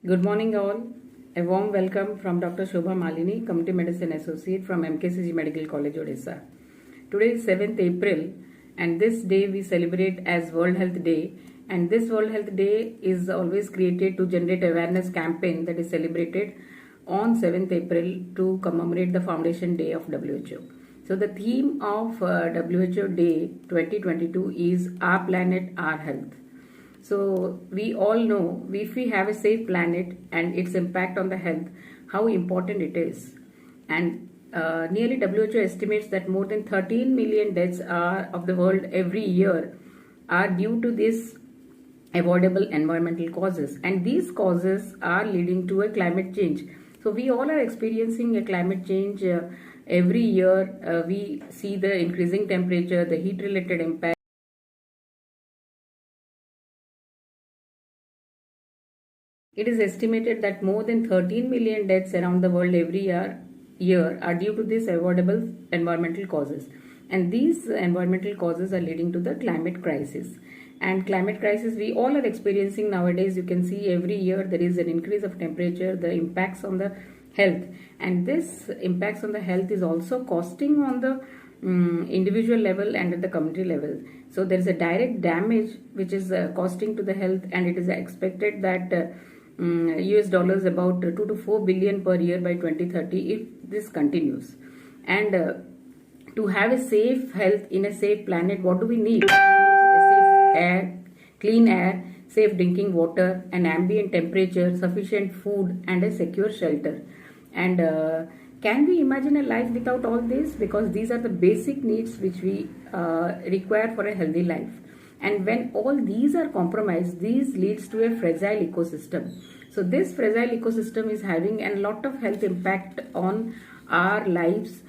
Good morning, all. A warm welcome from Dr. Shobha Malini, Community Medicine Associate from MKCG Medical College, Odisha. Today is 7th April, and this day we celebrate as World Health Day. And this World Health Day is always created to generate awareness campaign that is celebrated on 7th April to commemorate the Foundation Day of WHO. So the theme of WHO Day 2022 is Our Planet, Our Health. So we all know if we have a safe planet and its impact on the health, how important it is. And nearly WHO estimates that more than 13 million deaths of the world every year are due to this avoidable environmental causes, and these causes are leading to a climate change. So we all are experiencing a climate change every year. We see the increasing temperature, the heat related impact. It is estimated that more than 13 million deaths around the world every year are due to these avoidable environmental causes. And these environmental causes are leading to the climate crisis. And climate crisis we all are experiencing nowadays. You can see every year there is an increase of temperature, the impacts on the health. And this impacts on the health is also costing on the individual level and at the community level. So there is a direct damage which is costing to the health, and it is expected that US dollars about 2 to 4 billion per year by 2030 if this continues. And to have a safe health in a safe planet, what do we need? A safe air, clean air, safe drinking water, an ambient temperature, sufficient food, and a secure shelter. And can we imagine a life without all this? Because these are the basic needs which we require for a healthy life. And when all these are compromised, these leads to a fragile ecosystem. So this fragile ecosystem is having a lot of health impact on our lives,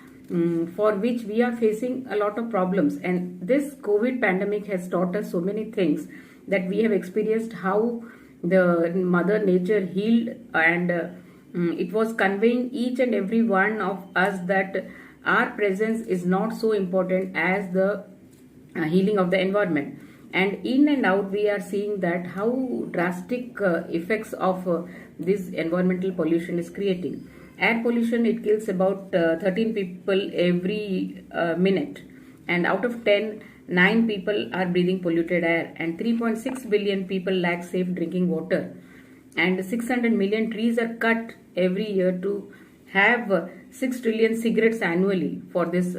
for which we are facing a lot of problems. And this COVID pandemic has taught us so many things, that we have experienced how the Mother Nature healed, and it was conveying each and every one of us that our presence is not so important as the healing of the environment. And in and out we are seeing that how drastic effects of this environmental pollution is creating. Air pollution, it kills about 13 people every minute, and out of 10, 9 people are breathing polluted air, and 3.6 billion people lack safe drinking water, and 600 million trees are cut every year to have 6 trillion cigarettes annually for this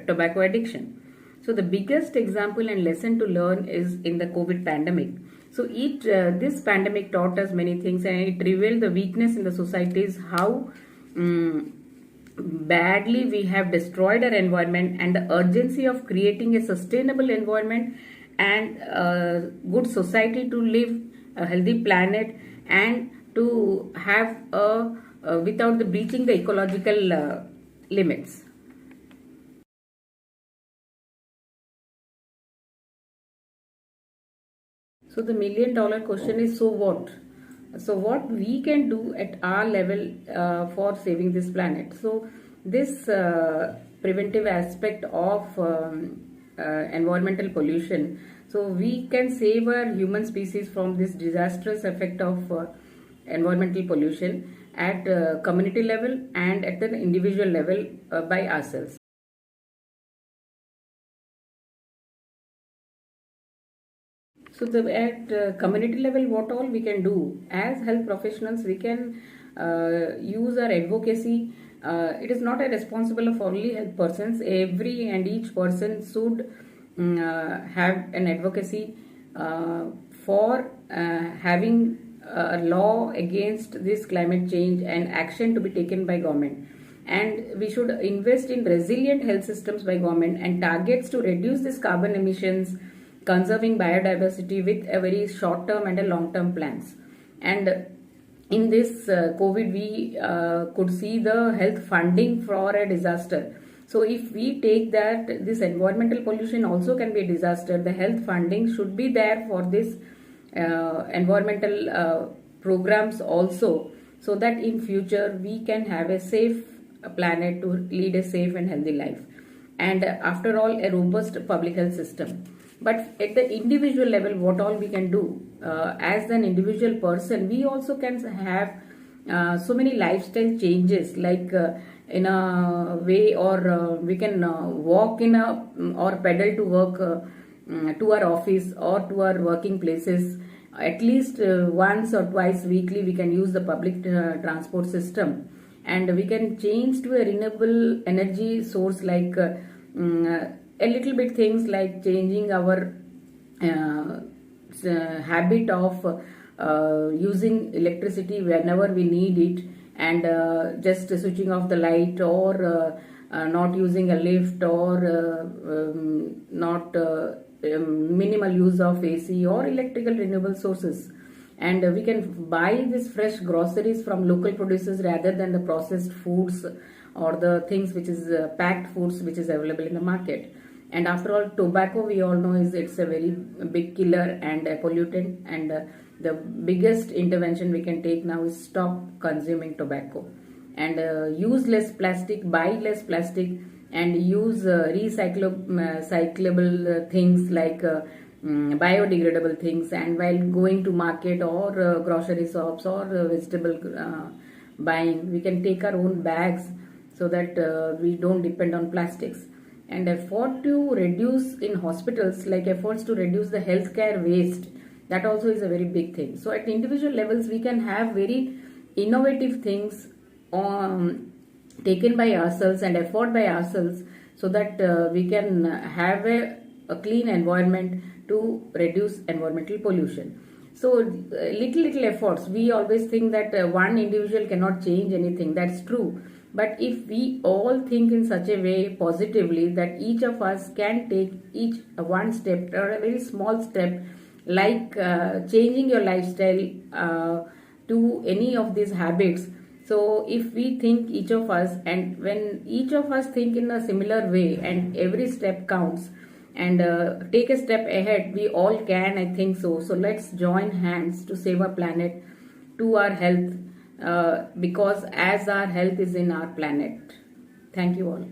tobacco addiction. So the biggest example and lesson to learn is in the COVID pandemic. So this pandemic taught us many things, and it revealed the weakness in the societies, how badly we have destroyed our environment, and the urgency of creating a sustainable environment and a good society to live, a healthy planet, and to have without the breaching the ecological limits. So the $1,000,000 question is, so what? So what we can do at our level for saving this planet? So this preventive aspect of environmental pollution, so we can save our human species from this disastrous effect of environmental pollution at community level and at the individual level by ourselves. So at community level, what all we can do as health professionals, we can use our advocacy. It is not a responsibility of only health persons. Every and each person should have an advocacy for having a law against this climate change and action to be taken by government. And we should invest in resilient health systems by government and targets to reduce this carbon emissions, conserving biodiversity with a very short term and a long term plans. And in this COVID, we could see the health funding for a disaster. So if we take that this environmental pollution also can be a disaster, the health funding should be there for this environmental programs also, so that in future we can have a safe planet to lead a safe and healthy life. And after all, a robust public health system. But at the individual level, what all we can do, as an individual person, we also can have so many lifestyle changes, like in a way, or we can walk in a or pedal to work, to our office or to our working places. At least once or twice weekly we can use the public transport system, and we can change to a renewable energy source, like a little bit things like changing our habit of using electricity whenever we need it, and just switching off the light, or not using a lift, or not minimal use of AC or electrical renewable sources. And we can buy this fresh groceries from local producers rather than the processed foods or the things which is packed foods which is available in the market. And after all, tobacco, we all know, is it's a very big killer and a pollutant, and the biggest intervention we can take now is stop consuming tobacco, and use less plastic, buy less plastic, and use recyclable things, like biodegradable things. And while going to market or grocery shops or vegetable buying, we can take our own bags, so that we don't depend on plastics. And effort to reduce in hospitals, like efforts to reduce the healthcare waste, that also is a very big thing. So at individual levels, we can have very innovative things taken by ourselves and effort by ourselves, so that we can have a clean environment to reduce environmental pollution. So little efforts. We always think that one individual cannot change anything. That's true. But if we all think in such a way positively, that each of us can take each one step or a very small step, like changing your lifestyle to any of these habits. So if we think each of us, and when each of us think in a similar way, and every step counts, and take a step ahead, we all can, I think so. So let's join hands to save our planet, to our health, because as our health is in our planet. Thank you all.